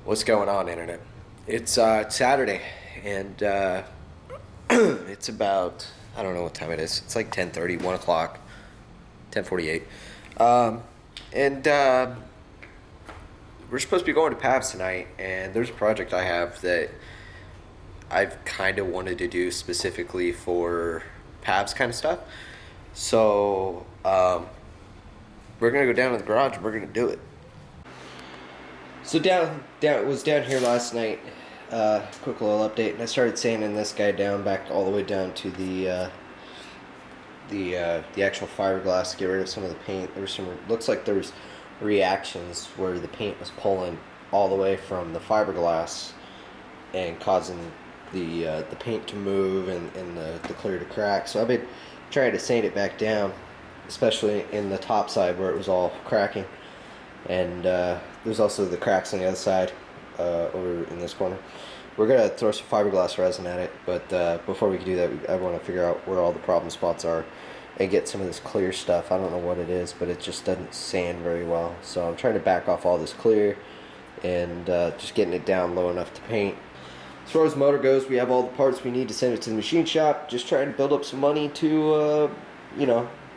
What's going on, internet? It's Saturday, and it's about, I don't know what time it is. It's like 10:30, 1 o'clock, 10:48, and we're supposed to be going to Pabst tonight. And there's a project I have that I've kind of wanted to do specifically for Pabst kind of stuff. So we're gonna go down to the garage and we're gonna do it. So down was down here last night. Quick little update, and I started sanding this guy down back all the way down to the actual fiberglass to get rid of some of the paint. There was looks like there was reactions where the paint was pulling all the way from the fiberglass and causing the paint to move and the clear to crack. So I've been trying to sand it back down, especially in the top side where it was all cracking. And there's also the cracks on the other side over in this corner. We're going to throw some fiberglass resin at it, but before we can do that, I want to figure out where all the problem spots are and get some of this clear stuff. I don't know what it is, but it just doesn't sand very well. So I'm trying to back off all this clear and just getting it down low enough to paint. As far as the motor goes, we have all the parts we need to send it to the machine shop. Just trying to build up some money to,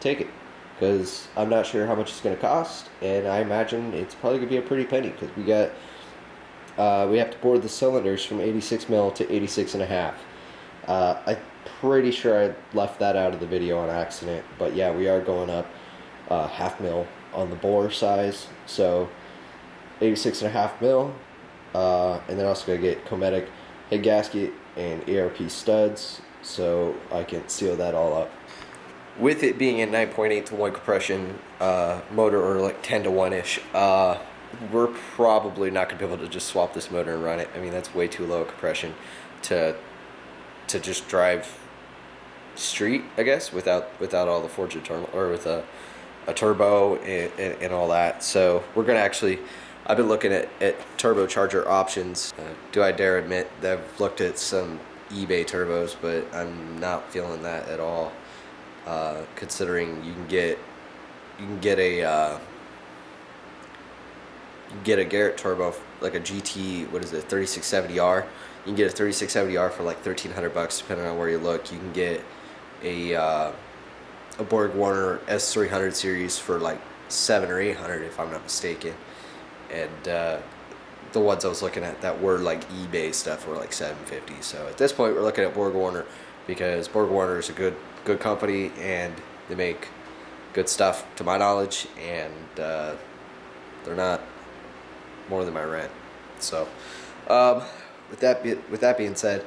take it. Because I'm not sure how much it's going to cost, and I imagine it's probably going to be a pretty penny, because we have to bore the cylinders from 86 mil to 86 and a half. I'm pretty sure I left that out of the video on accident, but yeah, we are going up half mil on the bore size, so 86 and a half mil, and then also going to get Cometic head gasket and ARP studs, so I can seal that all up. With it being a 9.8 to 1 compression motor, or like 10 to 1-ish, we're probably not going to be able to just swap this motor and run it. I mean, that's way too low a compression to just drive street, I guess, without all the forged internal, or with a turbo and all that. So we're going to actually, I've been looking at turbocharger options. Do I dare admit that I've looked at some eBay turbos, but I'm not feeling that at all. Considering you can get a Garrett turbo, like a GT, what is it, 3670R. You can get a 3670R for like $1,300 depending on where you look. You can get a Borg Warner S300 series for like $700 or $800 if I'm not mistaken. And the ones I was looking at that were like eBay stuff were like $750. So at this point we're looking at Borg Warner, because Borg Warner is a good company and they make good stuff to my knowledge, and they're not more than my rent. So with that being said,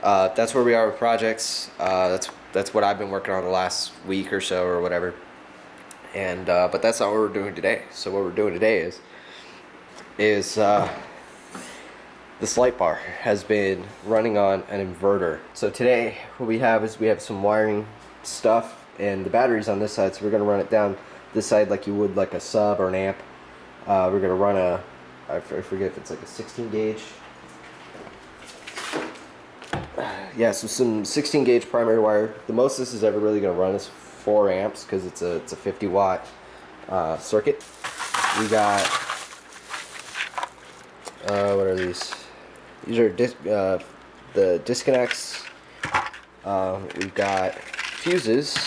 that's where we are with projects. That's what I've been working on the last week or so or whatever, and but that's not what we're doing today. So what we're doing today is this light bar has been running on an inverter. So today what we have some wiring stuff and the batteries on this side, so we're going to run it down this side like you would like a sub or an amp. We're going to run I forget if it's like a 16 gauge. Yeah, so some 16 gauge primary wire. The most this is ever really going to run is 4 amps, because it's a 50 watt circuit. We got what are these? These are the disconnects. We've got fuses,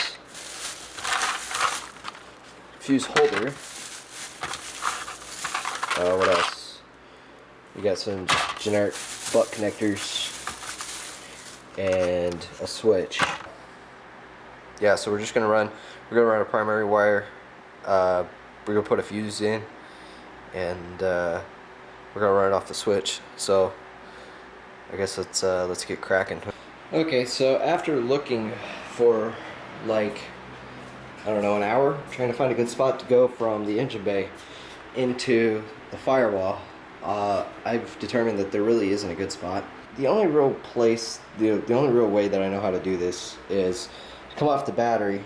fuse holder. What else? We got some just generic butt connectors and a switch. Yeah, so we're gonna run a primary wire. We're gonna put a fuse in, and we're gonna run it off the switch. So I guess let's get cracking. Okay, so after looking for like, I don't know, an hour, trying to find a good spot to go from the engine bay into the firewall, I've determined that there really isn't a good spot. The only real place, the only real way that I know how to do this is to come off the battery.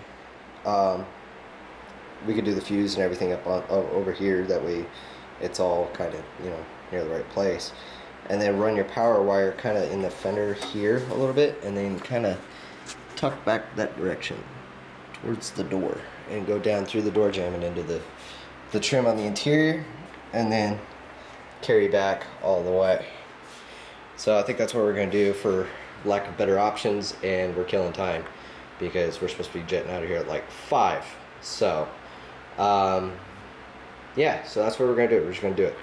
We could do the fuse and everything up over here, that way it's all kind of, near the right place. And then run your power wire kind of in the fender here a little bit, and then kind of tuck back that direction towards the door, and go down through the door jamb and into the trim on the interior, and then carry back all the way. So I think that's what we're going to do for lack of better options, and we're killing time because we're supposed to be jetting out of here at like 5. So, yeah, so that's what we're going to do. We're just going to do it.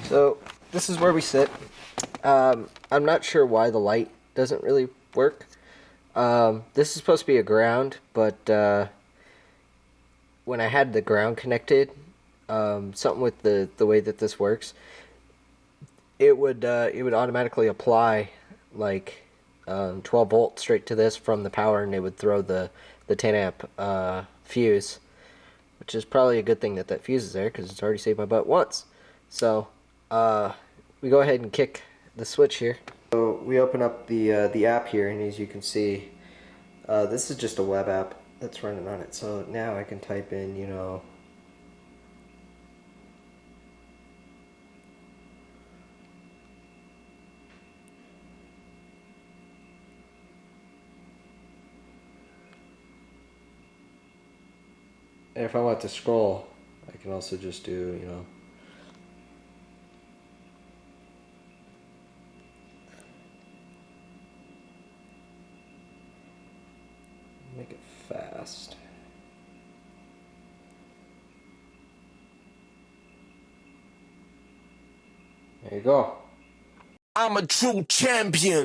So this is where we sit. I'm not sure why the light doesn't really work. This is supposed to be a ground, but when I had the ground connected, something with the way that this works, it would automatically apply like 12 volt straight to this from the power, and it would throw the 10 amp fuse, which is probably a good thing that fuse is there because it's already saved my butt once. So we go ahead and kick the switch here. So we open up the app here, and as you can see, this is just a web app that's running on it. So now I can type in, you know, and if I want to scroll, I can also just do, you know, make it fast. There you go. I'm a true champion.